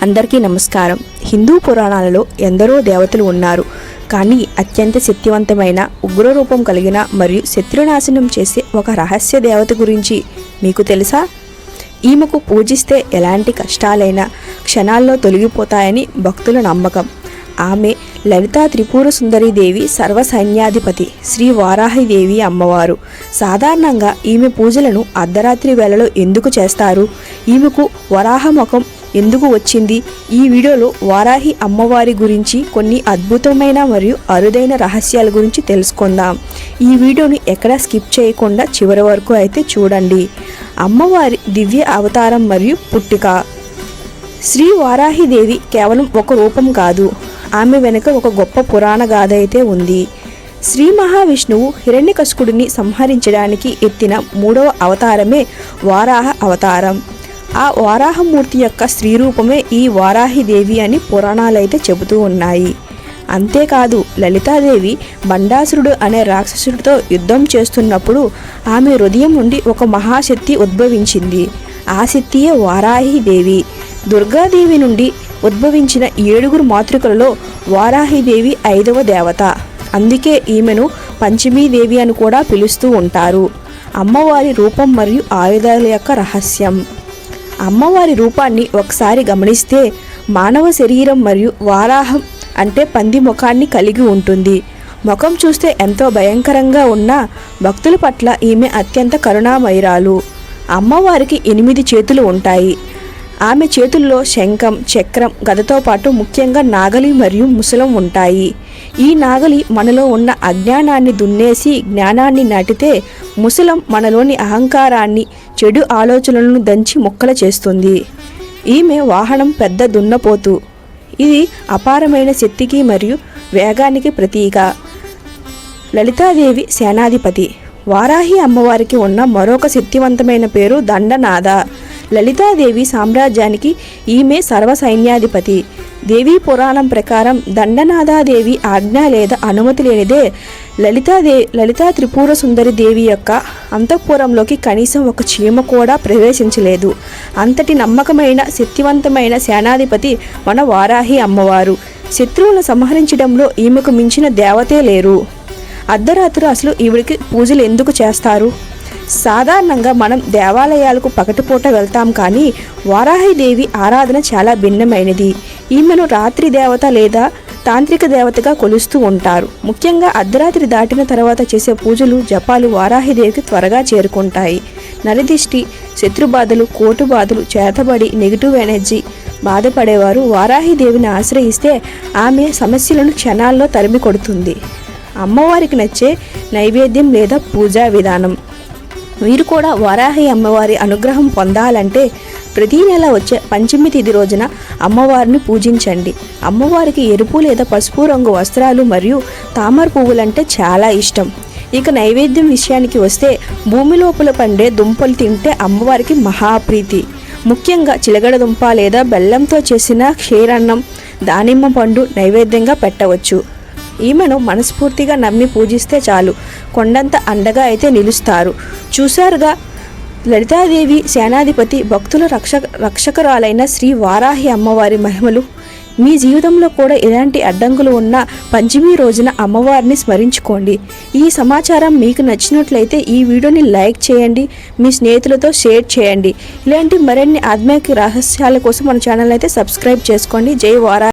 అందరికీ నమస్కారం. హిందూ పురాణాలలో ఎందరో దేవతలు ఉన్నారు. కానీ అత్యంత శక్తివంతమైన ఉగ్రరూపం కలిగిన మరియు శత్రునాశనం చేసే ఒక రహస్య దేవత గురించి మీకు తెలుసా? ఈమెకు పూజిస్తే ఎలాంటి కష్టాలైనా క్షణాల్లో తొలగిపోతాయని భక్తుల నమ్మకం. ఆమె లలితా త్రిపుర సుందరి దేవి సర్వసైన్యాధిపతి శ్రీ వారాహిదేవి అమ్మవారు. సాధారణంగా ఈమె పూజలను అర్ధరాత్రి వేళలో ఎందుకు చేస్తారు? ఈమెకు వరాహ ముఖం ఎందుకు వచ్చింది? ఈ వీడియోలో వారాహి అమ్మవారి గురించి కొన్ని అద్భుతమైన మరియు అరుదైన రహస్యాల గురించి తెలుసుకుందాం. ఈ వీడియోని ఎక్కడా స్కిప్ చేయకుండా చివరి వరకు అయితే చూడండి. అమ్మవారి దివ్య అవతారం మరియు పుట్టుక. శ్రీ వారాహిదేవి కేవలం ఒక రూపం కాదు, ఆమె వెనుక ఒక గొప్ప పురాణ గాథ అయితే ఉంది. శ్రీ మహావిష్ణువు హిరణ్యకశిపుడిని సంహరించడానికి ఎత్తిన 3వ అవతారమే వారాహ అవతారం. ఆ వారాహమూర్తి యొక్క స్త్రీ రూపమే ఈ వారాహిదేవి అని పురాణాలైతే చెబుతూ ఉన్నాయి. అంతేకాదు, లలితాదేవి బండాసురుడు అనే రాక్షసుడితో యుద్ధం చేస్తున్నప్పుడు ఆమె హృదయం నుండి ఒక మహాశక్తి ఉద్భవించింది. ఆ శక్తియే వారాహిదేవి. దుర్గాదేవి నుండి ఉద్భవించిన 7 మాతృకలలో వారాహిదేవి 5వ దేవత. అందుకే ఈమెను పంచమీదేవి అని కూడా పిలుస్తూ ఉంటారు. అమ్మవారి రూపం మరియు ఆయుధాల యొక్క రహస్యం. అమ్మవారి రూపాన్ని ఒకసారి గమనిస్తే మానవ శరీరం మరియు వారాహం అంటే పంది ముఖాన్ని కలిగి ఉంటుంది. ముఖం చూస్తే ఎంతో భయంకరంగా ఉన్న భక్తుల పట్ల ఈమె అత్యంత కరుణామయురాలు. అమ్మవారికి 8 చేతులు ఉంటాయి. ఆమె చేతుల్లో శంఖం, చక్రం, గదతో పాటు ముఖ్యంగా నాగలి మరియు ముసలం ఉంటాయి. ఈ నాగలి మనలో ఉన్న అజ్ఞానాన్ని దున్నేసి జ్ఞానాన్ని నాటితే, ముసలం మనలోని అహంకారాన్ని, చెడు ఆలోచనలను దంచి ముక్కలు చేస్తుంది. ఈమె వాహనం పెద్ద దున్నపోతు. ఇది అపారమైన శక్తికి మరియు వేగానికి ప్రతీక. లలితాదేవి సేనాధిపతి. వారాహి అమ్మవారికి ఉన్న మరొక శక్తివంతమైన పేరు దండనాథ. లలితాదేవి సామ్రాజ్యానికి ఈమె సర్వసైన్యాధిపతి. దేవీ పురాణం ప్రకారం దండనాథాదేవి ఆజ్ఞ లేదా అనుమతి లేనిదే లలితా త్రిపుర సుందరి దేవి యొక్క అంతఃపురంలోకి కనీసం ఒక చీమ కూడా ప్రవేశించలేదు. అంతటి నమ్మకమైన శక్తివంతమైన సేనాధిపతి మన వారాహి అమ్మవారు. శత్రువులను సంహరించడంలో ఈమెకు మించిన దేవతే లేరు. అర్ధరాత్రి అసలు ఈవిడికి పూజలు ఎందుకు చేస్తారు? సాధారణంగా మనం దేవాలయాలకు పగటిపూట వెళ్తాం, కానీ వారాహిదేవి ఆరాధన చాలా భిన్నమైనది. ఈమెను రాత్రి దేవత లేదా తాంత్రిక దేవతగా కొలుస్తూ ఉంటారు. ముఖ్యంగా అర్ధరాత్రి దాటిన తర్వాత చేసే పూజలు, జపాలు వారాహిదేవికి త్వరగా చేరుకుంటాయి. నరదిష్టి, శత్రుబాధలు, కోటు బాధలు, చేతబడి, నెగిటివ్ ఎనర్జీ బాధపడేవారు వారాహిదేవిని ఆశ్రయిస్తే ఆమె సమస్యలను క్షణాల్లో తరిమి కొడుతుంది. అమ్మవారికి నచ్చే నైవేద్యం లేదా పూజా విధానం. మీరు కూడా వారాహి అమ్మవారి అనుగ్రహం పొందాలంటే ప్రతీ నెల వచ్చే పంచమి తిథి రోజున అమ్మవారిని పూజించండి. అమ్మవారికి ఎరుపు లేదా పసుపు రంగు వస్త్రాలు మరియు తామర పువ్వులంటే చాలా ఇష్టం. ఇక నైవేద్యం విషయానికి వస్తే భూమి లోపల పండే దుంపలు తింటే అమ్మవారికి మహాప్రీతి. ముఖ్యంగా చిలగడ దుంప లేదా బెల్లంతో చేసిన క్షీరన్నం, దానిమ్మ పండు నైవేద్యంగా పెట్టవచ్చు. ఈమెను మనస్ఫూర్తిగా నమ్మి పూజిస్తే చాలు, కొండంత అండగా అయితే నిలుస్తారు. చూశారుగా, లలితాదేవి సేనాధిపతి, భక్తుల రక్షకురాలైన శ్రీ వారాహి అమ్మవారి మహిమలు. మీ జీవితంలో కూడా ఇలాంటి అడ్డంకులు ఉన్న పంచమి రోజున అమ్మవారిని స్మరించుకోండి. ఈ సమాచారం మీకు నచ్చినట్లయితే ఈ వీడియోని లైక్ చేయండి, మీ స్నేహితులతో షేర్ చేయండి. ఇలాంటి మరిన్ని ఆధ్యాత్మిక రహస్యాల కోసం మన ఛానల్ అయితే సబ్స్క్రైబ్ చేసుకోండి. జై వారాహి.